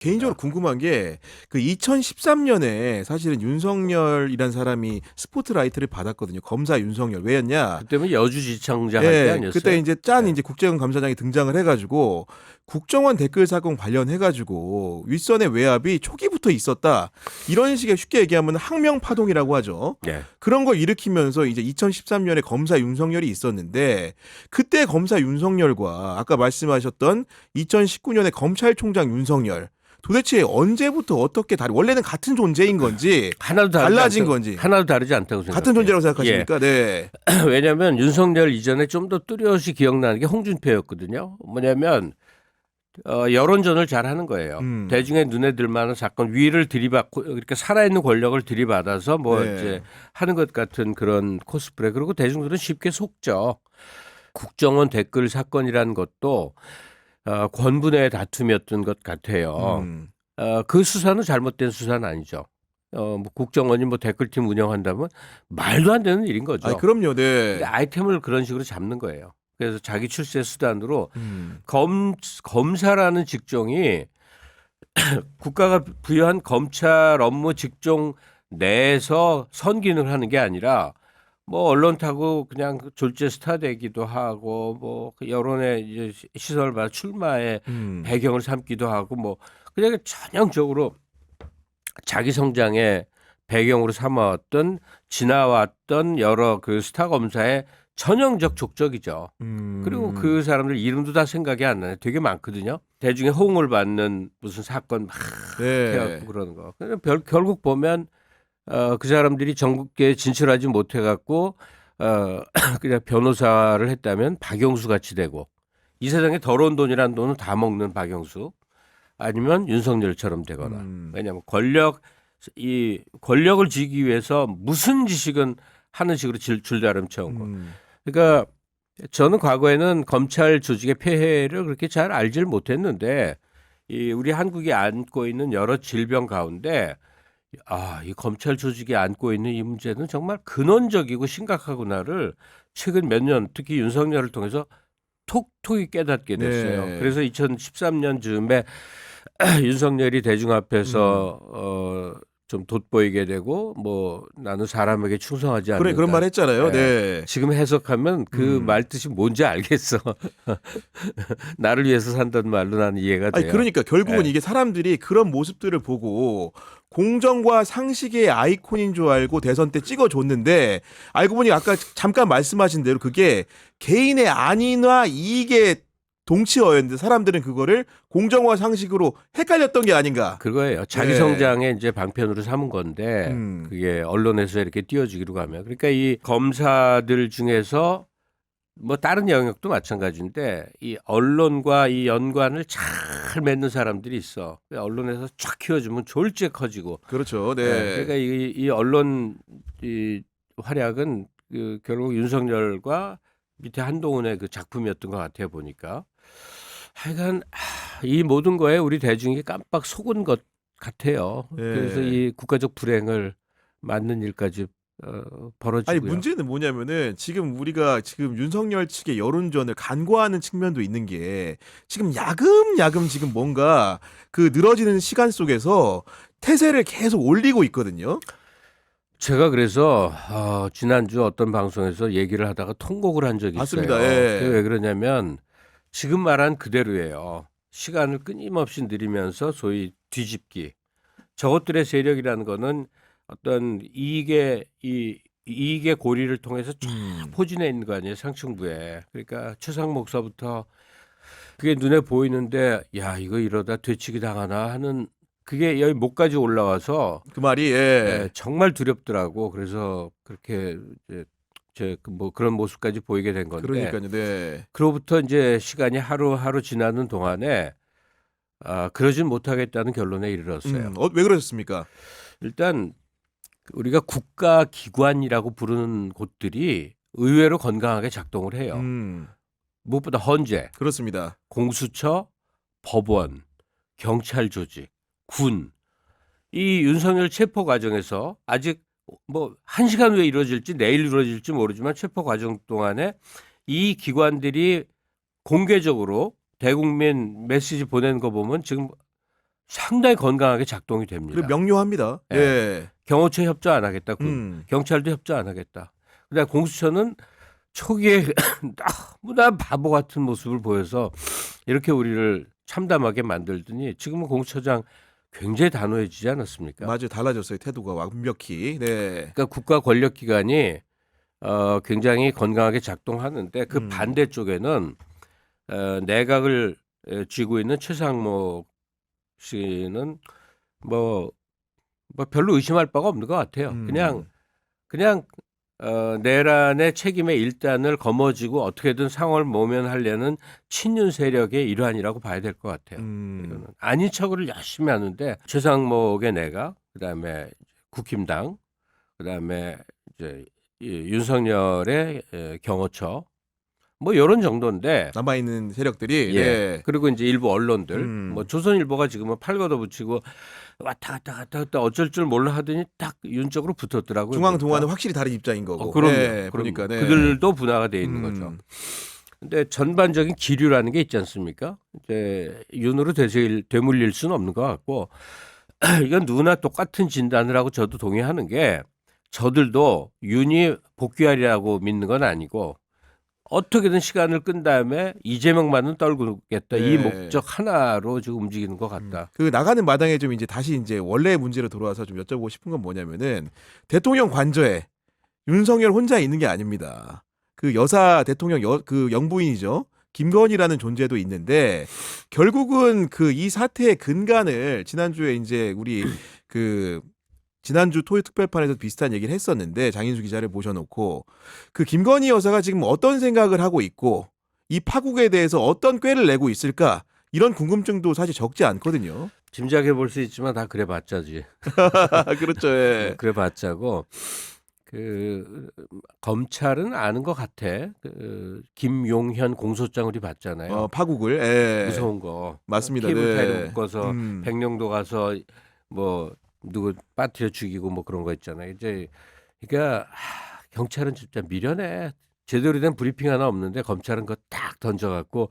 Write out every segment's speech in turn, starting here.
개인적으로 궁금한 게 그 2013년에 사실은 윤석열이란 사람이 스포트라이트를 받았거든요. 검사 윤석열. 왜였냐? 그때 뭐 여주지청장 할 때 예, 그때 아니었어요? 이제 짠 네. 이제 국정원 감사장이 등장을 해가지고 국정원 댓글 사건 관련해가지고 윗선의 외압이 초기부터 있었다. 이런 식의 쉽게 얘기하면 항명 파동이라고 하죠. 네. 그런 걸 일으키면서 이제 2013년에 검사 윤석열이 있었는데 그때 검사 윤석열과 아까 말씀하셨던 2019년에 검찰총장 윤석열 도대체 언제부터 어떻게 원래는 같은 존재인 건지 달라진 건지 하나도 다르지 않다고 생각해요. 같은 존재라고 생각하십니까? 네. 왜냐하면 윤석열 이전에 좀 더 뚜렷이 기억나는 게 홍준표였거든요. 뭐냐면 여론전을 잘 하는 거예요. 대중의 눈에 들 만한 사건 위를 들이받고 이렇게 살아있는 권력을 들이받아서 뭐 네. 이제 하는 것 같은 그런 코스프레. 그리고 대중들은 쉽게 속죠. 국정원 댓글 사건이라는 것도 권분의 다툼이었던 것 같아요. 그 수사는 잘못된 수사는 아니죠. 뭐 국정원이 뭐 댓글팀 운영한다면 말도 안 되는 일인 거죠. 아, 그럼요. 근데 네. 아이템을 그런 식으로 잡는 거예요. 그래서 자기 출세 수단으로 음. 검사라는 직종이 국가가 부여한 검찰 업무 직종 내에서 선기능을 하는 게 아니라 뭐 언론 타고 그냥 졸제 스타 되기도 하고 뭐그 여론의 이제 시선을 받아 출마의 배경을 삼기도 하고 뭐 그냥 전형적으로 자기 성장의 배경으로 삼아왔던 지나왔던 여러 그 스타 검사의 전형적 족적이죠. 그리고 그 사람들 이름도 다 생각이 안 나요. 되게 많거든요. 대중의 호응을 받는 무슨 사건 막 네. 해갖고 그러는 거. 결국 보면 그 사람들이 전국에 진출하지 못해갖고 그냥 변호사를 했다면 박영수 같이 되고 이 세상에 더러운 돈이란 돈은 다 먹는 박영수 아니면 윤석열처럼 되거나 왜냐하면 권력을 쥐기 위해서 무슨 지식은 하는 식으로 줄다름 채운 거. 그러니까 저는 과거에는 검찰 조직의 폐해를 그렇게 잘 알지를 못했는데 우리 한국이 안고 있는 여러 질병 가운데 이 검찰 조직이 안고 있는 이 문제는 정말 근원적이고 심각하구나를 최근 몇 년 특히 윤석열을 통해서 톡톡히 깨닫게 됐어요. 네. 그래서 2013년 즈음에 윤석열이 대중 앞에서 좀 돋보이게 되고 뭐 나는 사람에게 충성하지 않는다. 그런 말 했잖아요. 네. 네. 지금 해석하면 그 말 뜻이 뭔지 알겠어. 나를 위해서 산다는 말로 나는 이해가 돼요. 아니 그러니까 결국은 네. 이게 사람들이 그런 모습들을 보고 공정과 상식의 아이콘인 줄 알고 대선 때 찍어줬는데 알고 보니 아까 잠깐 말씀하신 대로 그게 개인의 안위나 이익의 동치어였는데 사람들은 그거를 공정과 상식으로 헷갈렸던 게 아닌가. 그거예요. 자기 네. 성장의 이제 방편으로 삼은 건데 그게 언론에서 이렇게 띄워주기로 가면 그러니까 이 검사들 중에서 뭐 다른 영역도 마찬가지인데 이 언론과 이 연관을 잘 맺는 사람들이 있어. 언론에서 쫙 키워주면 졸지에 커지고. 그렇죠. 네. 그러니까 이 언론 이 활약은 결국 윤석열과 밑에 한동훈의 그 작품이었던 것 같아요 보니까. 하여간 이 모든 거에 우리 대중이 깜빡 속은 것 같아요. 네. 그래서 이 국가적 불행을 막는 일까지 벌어지고요. 아니 문제는 뭐냐면은 지금 우리가 지금 윤석열 측의 여론전을 간과하는 측면도 있는 게 지금 야금야금 지금 뭔가 그 늘어지는 시간 속에서 태세를 계속 올리고 있거든요. 제가 그래서 지난주 어떤 방송에서 얘기를 하다가 통곡을 한 적이 맞습니다. 있어요. 예. 그게 왜 그러냐면 지금 말한 그대로예요. 시간을 끊임없이 늘리면서 소위 뒤집기. 저것들의 세력이라는 거는 어떤 이익의 고리를 통해서 쫙 포진해 있는 거 아니에요. 상층부에. 그러니까 최상 목사부터 그게 눈에 보이는데 야 이거 이러다 되치기 당하나 하는 그게 여기 목까지 올라와서 그 말이 예. 정말 두렵더라고. 그래서 그렇게 이제 뭐 그런 모습까지 보이게 된 건데. 그러니까요. 네. 그로부터 이제 시간이 하루하루 지나는 동안에 그러진 못하겠다는 결론에 이르렀어요. 왜 그러셨습니까? 일단 우리가 국가기관이라고 부르는 곳들이 의외로 건강하게 작동을 해요. 무엇보다 헌재, 그렇습니다. 공수처, 법원, 경찰 조직, 군. 이 윤석열 체포 과정에서 아직 뭐 1시간 후에 이루어질지 내일 이루어질지 모르지만 체포 과정 동안에 이 기관들이 공개적으로 대국민 메시지 보내는 거 보면 지금 상당히 건강하게 작동이 됩니다. 그리고 명료합니다. 예. 예. 경호처 협조 안 하겠다. 경찰도 협조 안 하겠다. 근데 공수처는 초기에 너무나 바보 같은 모습을 보여서 이렇게 우리를 참담하게 만들더니 지금은 공수처장 굉장히 단호해지지 않았습니까? 맞아요. 달라졌어요. 태도가 완벽히. 네. 그러니까 국가 권력기관이 굉장히 건강하게 작동하는데 그 반대쪽에는 내각을 쥐고 있는 최상목 씨는 뭐 별로 의심할 바가 없는 것 같아요. 그냥 내란의 책임의 일단을 거머쥐고 어떻게든 상황을 모면하려는 친윤 세력의 일환이라고 봐야 될 것 같아요. 이거는 아닌 척을 열심히 하는데 최상목의 내각, 그다음에 국힘당, 그다음에 이제 윤석열의 경호처 뭐 이런 정도인데 남아 있는 세력들이 예. 네. 그리고 이제 일부 언론들 뭐 조선일보가 지금은 팔 걷어붙이고 왔다 갔다 어쩔 줄 몰라 하더니 딱 윤 쪽으로 붙었더라고요. 중앙 보니까. 동아는 확실히 다른 입장인 거고. 그럼요. 네. 그럼요. 그러니까 네. 그들도 분화가 돼 있는 거죠. 근데 전반적인 기류라는 게 있지 않습니까? 이제 윤으로 되물릴 수는 없는 것 같고 이건 누구나 똑같은 진단을 하고 저도 동의하는 게 저들도 윤이 복귀하리라고 믿는 건 아니고 어떻게든 시간을 끈 다음에 이재명만은 떨구겠다. 네. 이 목적 하나로 지금 움직이는 것 같다. 그 나가는 마당에 좀 이제 다시 이제 원래의 문제로 돌아와서 좀 여쭤보고 싶은 건 뭐냐면은 대통령 관저에 윤석열 혼자 있는 게 아닙니다. 그 여사 대통령 그 영부인이죠. 김건희라는 존재도 있는데 결국은 그 이 사태의 근간을 지난주에 이제 우리 그 지난주 토요 특별판에서 비슷한 얘기를 했었는데 장인수 기자를 모셔놓고 그 김건희 여사가 지금 어떤 생각을 하고 있고 이 파국에 대해서 어떤 꾀를 내고 있을까 이런 궁금증도 사실 적지 않거든요. 짐작해 볼 수 있지만 다 그래 봤자지. 그렇죠. 예. 그래 봤자고 그 검찰은 아는 것 같아. 그 김용현 공소장 우리 봤잖아요. 파국을 예. 무서운 거. 맞습니다. 케이블 네. 타이를 묶어서 백령도 가서 뭐 누구 빠뜨려 죽이고 뭐 그런 거 있잖아요. 이제 그러니까 경찰은 진짜 미련해. 제대로 된 브리핑 하나 없는데 검찰은 그거 딱 던져갖고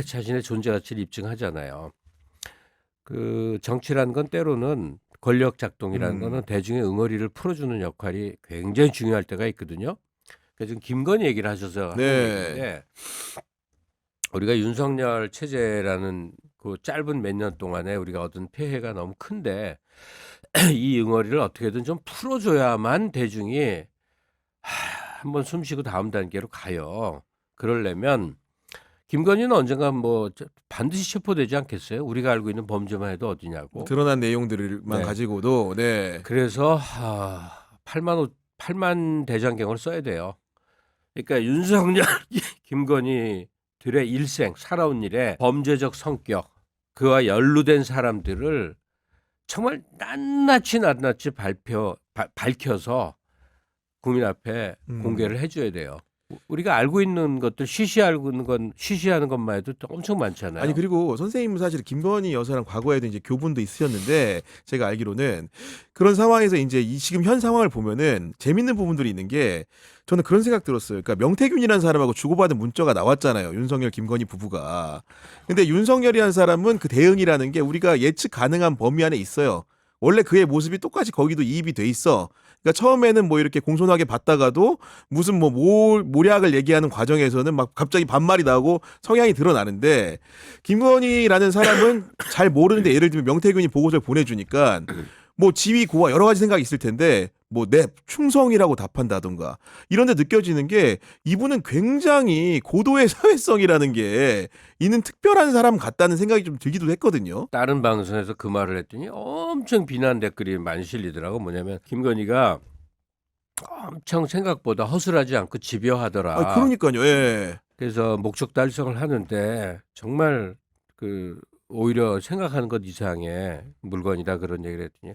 자신의 존재 가치를 입증하잖아요. 그 정치라는 건 때로는 권력 작동이라는 거는 대중의 응어리를 풀어주는 역할이 굉장히 중요할 때가 있거든요. 그래서 지금 김건희 얘기를 하셔서 하는 얘기인데 우리가 윤석열 체제라는 그 짧은 몇 년 동안에 우리가 얻은 폐해가 너무 큰데 이 응어리를 어떻게든 좀 풀어줘야만 대중이 한번 숨쉬고 다음 단계로 가요. 그러려면 김건희는 언젠가 뭐 반드시 체포되지 않겠어요? 우리가 알고 있는 범죄만 해도 어디냐고. 드러난 내용들만 네. 가지고도 네. 그래서 8만 대장경을 써야 돼요. 그러니까 윤석열, 김건희들의 일생, 살아온 일에 범죄적 성격, 그와 연루된 사람들을 정말 낱낱이 밝혀서 국민 앞에 공개를 해줘야 돼요. 우리가 알고 있는 것들 쉬쉬하는 것만 해도 엄청 많잖아요. 아니 그리고 선생님은 사실 김건희 여사랑 과거에도 이제 교분도 있으셨는데 제가 알기로는 그런 상황에서 이제 이 지금 현 상황을 보면은 재밌는 부분들이 있는 게 저는 그런 생각 들었어요. 그러니까 명태균이라는 사람하고 주고받은 문자가 나왔잖아요. 윤석열 김건희 부부가. 근데 윤석열이라는 사람은 그 대응이라는 게 우리가 예측 가능한 범위 안에 있어요. 원래 그의 모습이 똑같이 거기도 이입이 돼 있어. 그러니까 처음에는 뭐 이렇게 공손하게 봤다가도 무슨 뭐 모략을 얘기하는 과정에서는 막 갑자기 반말이 나오고 성향이 드러나는데 김건희라는 사람은 잘 모르는데 예를 들면 명태균이 보고서를 보내주니까 뭐 지위 고하 여러 가지 생각이 있을 텐데 뭐 내 충성이라고 답한다던가 이런 데 느껴지는 게 이분은 굉장히 고도의 사회성이라는 게 있는 특별한 사람 같다는 생각이 좀 들기도 했거든요. 다른 방송에서 그 말을 했더니 엄청 비난 댓글이 많이 실리더라고. 뭐냐면 김건희가 엄청 생각보다 허술하지 않고 집요하더라. 그러니까요. 예. 그래서 목적 달성을 하는데 정말 그 오히려 생각하는 것 이상의 물건이다 그런 얘기를 했더니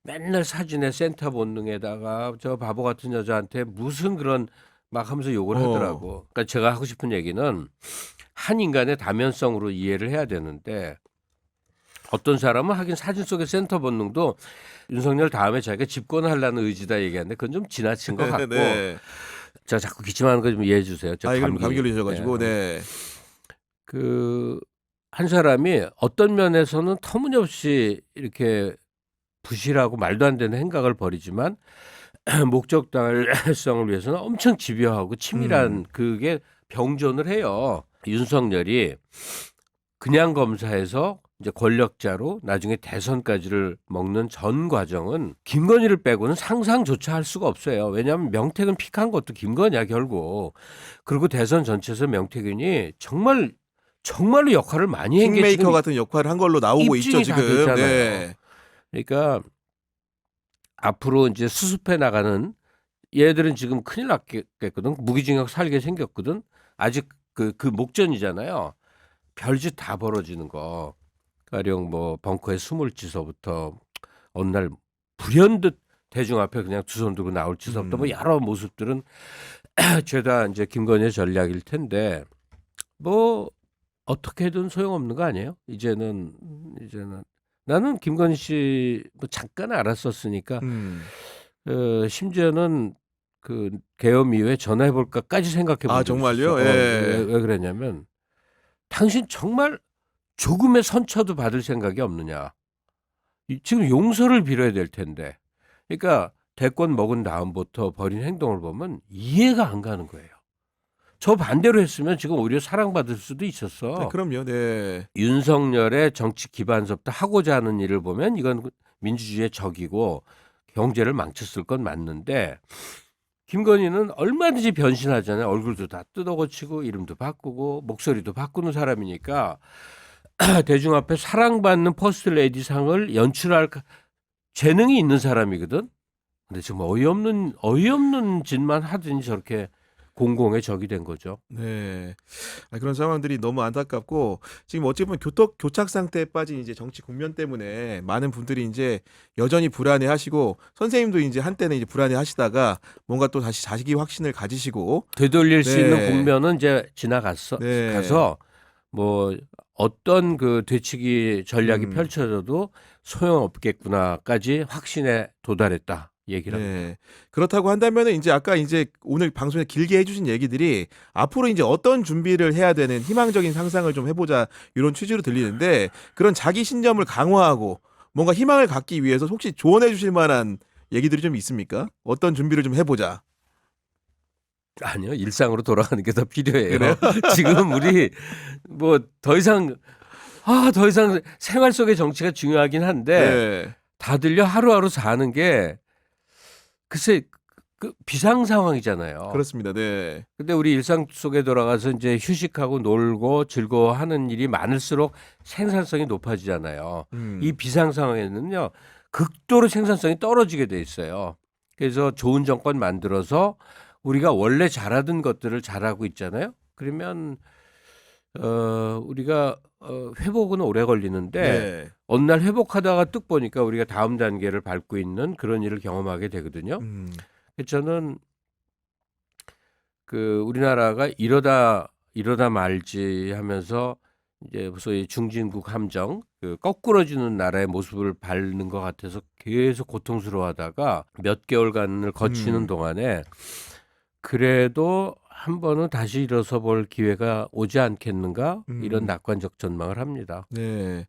맨날 사진에 센터 본능에다가 저 바보 같은 여자한테 무슨 그런 막 하면서 욕을 하더라고. 그러니까 제가 하고 싶은 얘기는 한 인간의 다면성으로 이해를 해야 되는데 어떤 사람은 하긴 사진 속의 센터 본능도 윤석열 다음에 자기가 집권하려는 의지다 얘기하는데 그건 좀 지나친 것 같고 네. 저 자꾸 기침하는 거 좀 이해해 주세요. 저 감기 걸리셔가지고 네. 그 한 사람이 어떤 면에서는 터무니없이 이렇게 부실하고 말도 안 되는 행각을 벌이지만 목적 달성을 위해서는 엄청 집요하고 치밀한 그게 병존을 해요. 윤석열이 그냥 검사에서 이제 권력자로 나중에 대선까지를 먹는 전 과정은 김건희를 빼고는 상상조차 할 수가 없어요. 왜냐하면 명태균 픽한 것도 김건희야 결국. 그리고 대선 전체에서 명태균이 정말로 역할을 많이 한 게 킹메이커 지금 같은 역할을 한 걸로 나오고 있죠 입증이 다 지금. 됐잖아요. 네. 그러니까 앞으로 이제 수습해 나가는 얘들은 지금 큰일 났겠거든. 무기징역 살게 생겼거든. 아직 그 목전이잖아요. 별짓 다 벌어지는 거. 가령 뭐 벙커에 숨을 지서부터 어느 날 불현듯 대중 앞에 그냥 두 손 들고 나올 지서부터 뭐 여러 모습들은 죄다 이제 김건희의 전략일 텐데 뭐 어떻게든 소용없는 거 아니에요? 이제는 나는 김건희 씨 뭐 잠깐 알았었으니까 심지어는 그 계엄 이후에 전화해 볼까까지 생각해 본 아 적이 정말요? 있었어. 예. 왜 그랬냐면 당신 정말 조금의 선처도 받을 생각이 없느냐. 지금 용서를 빌어야 될 텐데. 그러니까 대권 먹은 다음부터 벌인 행동을 보면 이해가 안 가는 거예요. 저 반대로 했으면 지금 오히려 사랑받을 수도 있었어. 네, 그럼요. 네. 윤석열의 정치 기반서부터 하고자 하는 일을 보면 이건 민주주의의 적이고 경제를 망쳤을 건 맞는데 김건희는 얼마든지 변신하잖아요. 얼굴도 다 뜯어고치고 이름도 바꾸고 목소리도 바꾸는 사람이니까 대중 앞에 사랑받는 퍼스트 레이디 상을 연출할 재능이 있는 사람이거든. 근데 지금 어이없는 짓만 하더니 저렇게 공공의 적이 된 거죠. 네. 그런 상황들이 너무 안타깝고 지금 어찌 보면 교착 상태에 빠진 이제 정치 국면 때문에 많은 분들이 이제 여전히 불안해하시고 선생님도 이제 한때는 이제 불안해하시다가 뭔가 또 다시 자식이 확신을 가지시고 되돌릴 수 네. 있는 국면은 이제 지나갔어. 네. 가서 뭐 어떤 그 되치기 전략이 펼쳐져도 소용없겠구나까지 확신에 도달했다 얘기를 합니다. 네. 그렇다고 한다면은 이제 아까 이제 오늘 방송에 길게 해주신 얘기들이 앞으로 이제 어떤 준비를 해야 되는 희망적인 상상을 좀 해보자 이런 취지로 들리는데 그런 자기 신념을 강화하고 뭔가 희망을 갖기 위해서 혹시 조언해 주실 만한 얘기들이 좀 있습니까? 어떤 준비를 좀 해보자. 아니요, 일상으로 돌아가는 게 더 필요해요. 그래요? 지금 우리 뭐 더 이상 생활 속의 정치가 중요하긴 한데 네. 다들요 하루하루 사는 게 글쎄 그 비상 상황이잖아요. 그렇습니다. 네. 근데 우리 일상 속에 돌아가서 이제 휴식하고 놀고 즐거워하는 일이 많을수록 생산성이 높아지잖아요. 이 비상 상황에는요 극도로 생산성이 떨어지게 돼 있어요. 그래서 좋은 정권 만들어서 우리가 원래 잘하던 것들을 잘하고 있잖아요. 그러면 우리가 회복은 오래 걸리는데 네. 어느 날 회복하다가 뚝 보니까 우리가 다음 단계를 밟고 있는 그런 일을 경험하게 되거든요. 그래서 저는 그 우리나라가 이러다 말지 하면서 이제 소위 중진국 함정 그 거꾸러지는 나라의 모습을 밟는 것 같아서 계속 고통스러워하다가 몇 개월간을 거치는 동안에 그래도 한 번은 다시 일어서 볼 기회가 오지 않겠는가 이런 낙관적 전망을 합니다. 네.